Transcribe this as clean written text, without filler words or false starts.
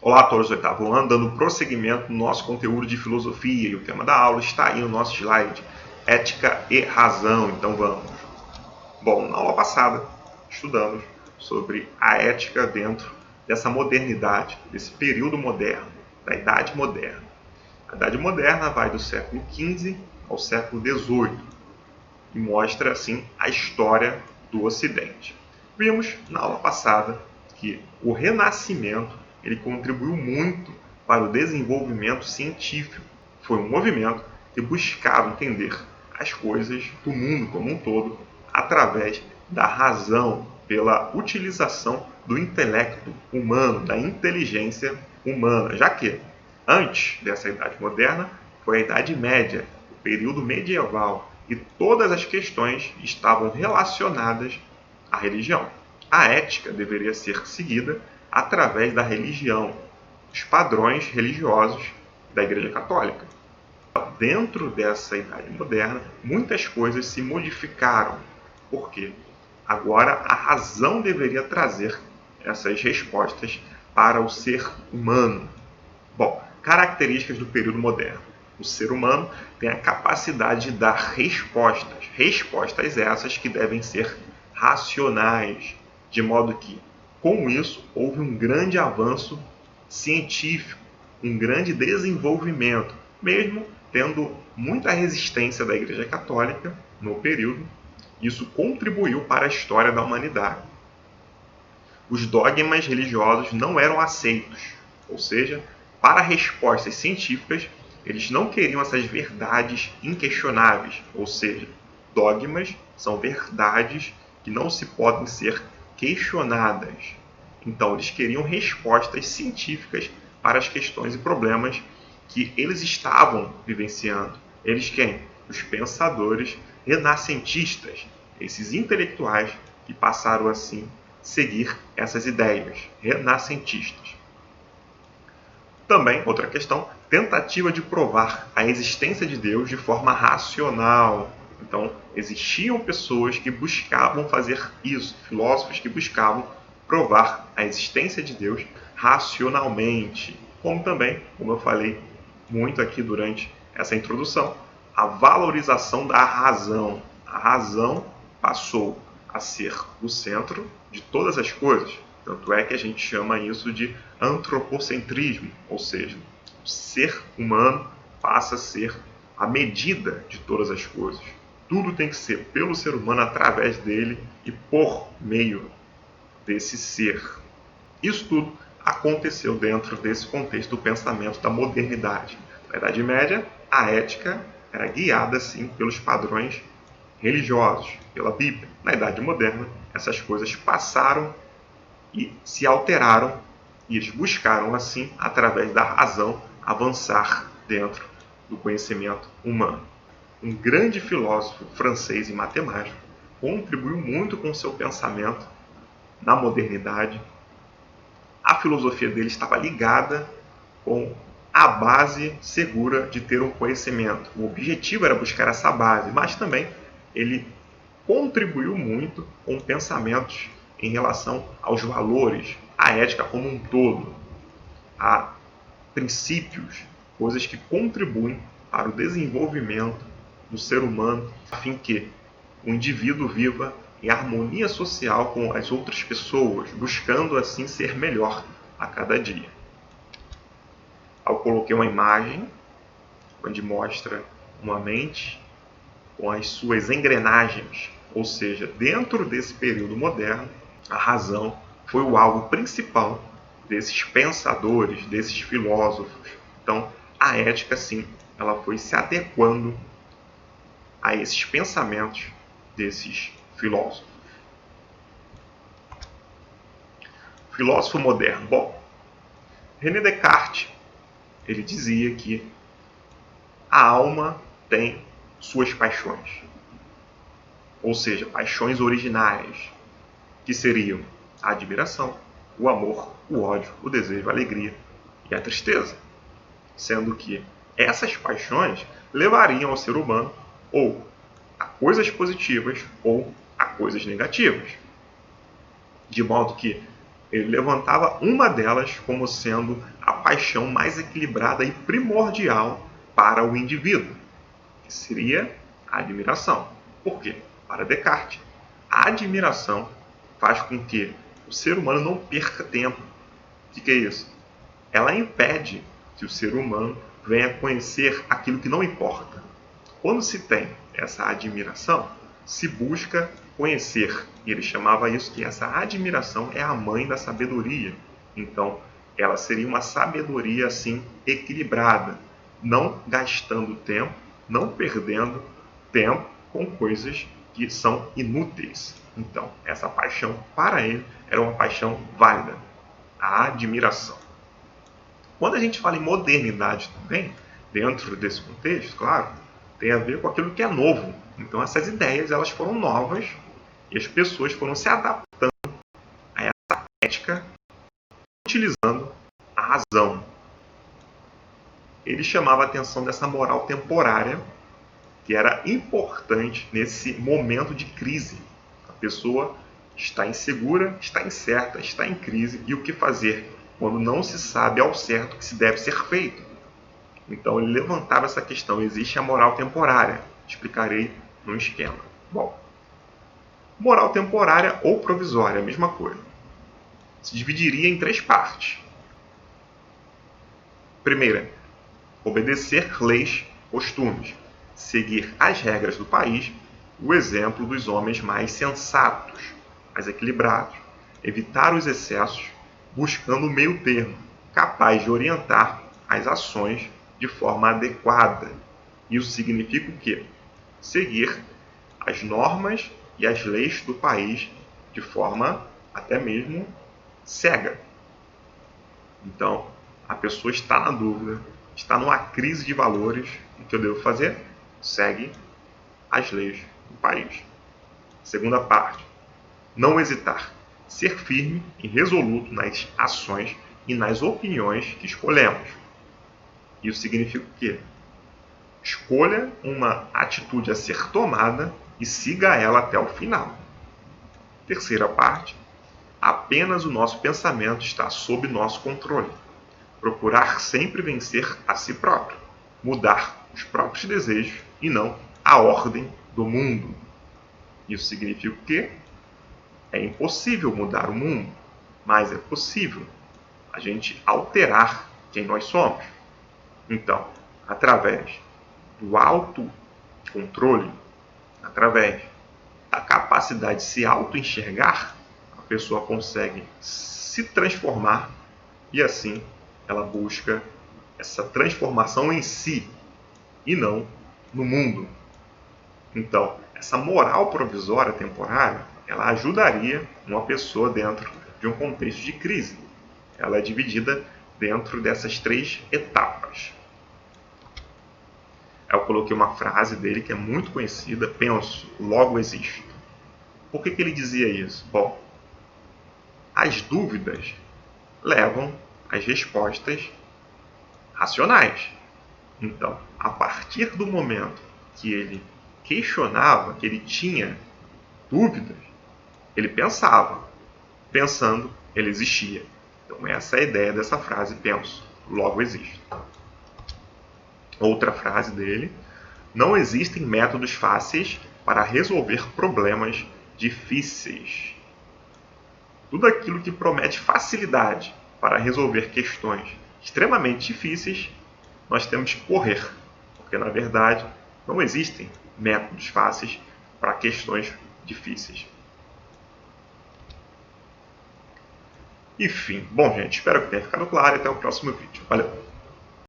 Olá a todos do oitavo ano, dando prosseguimento no nosso conteúdo de filosofia, e o tema da aula está aí no nosso slide, ética e razão. Então vamos. Bom, na aula passada estudamos sobre a ética dentro dessa modernidade, desse período moderno, da Idade Moderna. A Idade Moderna vai do século XV ao século XVIII e mostra assim a história do Ocidente. Vimos na aula passada que o Renascimento ele contribuiu muito para o desenvolvimento científico. Foi um movimento que buscava entender as coisas do mundo como um todo através da razão, pela utilização do intelecto humano, da inteligência humana, já que antes dessa Idade Moderna foi a Idade Média, o período medieval, e todas as questões estavam relacionadas à religião. A ética deveria ser seguida através da religião, os padrões religiosos da Igreja Católica. Dentro dessa Idade Moderna, muitas coisas se modificaram. Por quê? Agora a razão deveria trazer essas respostas para o ser humano. Bom, características do período moderno. O ser humano tem a capacidade de dar respostas essas que devem ser racionais, de modo que com isso, houve um grande avanço científico, um grande desenvolvimento, mesmo tendo muita resistência da Igreja Católica no período. Isso contribuiu para a história da humanidade. Os dogmas religiosos não eram aceitos, ou seja, para respostas científicas, eles não queriam essas verdades inquestionáveis, ou seja, dogmas são verdades que não se podem ser questionadas. Então, eles queriam respostas científicas para as questões e problemas que eles estavam vivenciando. Eles quem? Os pensadores renascentistas, esses intelectuais que passaram assim a seguir essas ideias renascentistas. Também, outra questão, tentativa de provar a existência de Deus de forma racional. Então, existiam pessoas que buscavam fazer isso, filósofos que buscavam provar a existência de Deus racionalmente. Como também, como eu falei muito aqui durante essa introdução, a valorização da razão. A razão passou a ser o centro de todas as coisas. Tanto é que a gente chama isso de antropocentrismo, ou seja, o ser humano passa a ser a medida de todas as coisas. Tudo tem que ser pelo ser humano, através dele e por meio desse ser. Isso tudo aconteceu dentro desse contexto do pensamento da modernidade. Na Idade Média, a ética era guiada, sim, pelos padrões religiosos, pela Bíblia. Na Idade Moderna, essas coisas passaram e se alteraram, e eles buscaram, assim, através da razão, avançar dentro do conhecimento humano. Um grande filósofo francês e matemático contribuiu muito com seu pensamento na modernidade. A filosofia dele estava ligada com a base segura de ter um conhecimento. O objetivo era buscar essa base, mas também ele contribuiu muito com pensamentos em relação aos valores, à ética como um todo, a princípios, coisas que contribuem para o desenvolvimento do ser humano, a fim que o indivíduo viva em harmonia social com as outras pessoas, buscando assim ser melhor a cada dia. Eu coloquei uma imagem onde mostra uma mente com as suas engrenagens, ou seja, dentro desse período moderno, a razão foi o alvo principal desses pensadores, desses filósofos. Então, a ética, sim, ela foi se adequando a esses pensamentos desses filósofos. Filósofo moderno. Bom, René Descartes, ele dizia que a alma tem suas paixões, ou seja, paixões originais, que seriam a admiração, o amor, o ódio, o desejo, a alegria e a tristeza, sendo que essas paixões levariam ao ser humano ou a coisas positivas ou a coisas negativas. De modo que Ele levantava uma delas como sendo a paixão mais equilibrada e primordial para o indivíduo, que seria a admiração. Por quê? Para Descartes, a admiração faz com que o ser humano não perca tempo. O que é isso? Ela impede que o ser humano venha conhecer aquilo que não importa. Quando se tem essa admiração, se busca conhecer. E ele chamava isso que essa admiração é a mãe da sabedoria. Então, ela seria uma sabedoria assim equilibrada, não gastando tempo, não perdendo tempo com coisas que são inúteis. Então, essa paixão para ele era uma paixão válida, a admiração. Quando a gente fala em modernidade também, dentro desse contexto, claro, tem a ver com aquilo que é novo. Então essas ideias elas foram novas e as pessoas foram se adaptando a essa ética utilizando a razão. Ele chamava a atenção dessa moral temporária que era importante nesse momento de crise. A pessoa está insegura, está incerta, está em crise e o que fazer quando não se sabe ao certo o que se deve ser feito. Então ele levantava essa questão, existe a moral temporária. Explicarei no esquema. Bom, moral temporária ou provisória, a mesma coisa. Se dividiria em 3 partes. Primeira, obedecer leis, costumes, seguir as regras do país, o exemplo dos homens mais sensatos, mais equilibrados, evitar os excessos, buscando o meio termo, capaz de orientar as ações de forma adequada. Isso significa o quê? Seguir as normas e as leis do país de forma até mesmo cega. Então, a pessoa está na dúvida, está numa crise de valores, o que eu devo fazer? Segue as leis do país. Segunda parte, não hesitar, ser firme e resoluto nas ações e nas opiniões que escolhemos. Isso significa o quê? Escolha uma atitude a ser tomada e siga ela até o final. Terceira parte, apenas o nosso pensamento está sob nosso controle. Procurar sempre vencer a si próprio, mudar os próprios desejos e não a ordem do mundo. Isso significa que é impossível mudar o mundo, mas é possível a gente alterar quem nós somos. Então, através do autocontrole, através da capacidade de se auto-enxergar, a pessoa consegue se transformar e assim ela busca essa transformação em si e não no mundo. Então, essa moral provisória temporária, ela ajudaria uma pessoa dentro de um contexto de crise. Ela é dividida dentro dessas 3 etapas. Eu coloquei uma frase dele que é muito conhecida, penso, logo existo. Por que ele dizia isso? Bom, as dúvidas levam às respostas racionais. Então, a partir do momento que ele questionava, que ele tinha dúvidas, ele pensava. Pensando, ele existia. Então, essa é a ideia dessa frase, penso, logo existo. Outra frase dele, não existem métodos fáceis para resolver problemas difíceis. Tudo aquilo que promete facilidade para resolver questões extremamente difíceis, nós temos que correr, porque na verdade não existem métodos fáceis para questões difíceis. Enfim, bom gente, espero que tenha ficado claro e até o próximo vídeo. Valeu!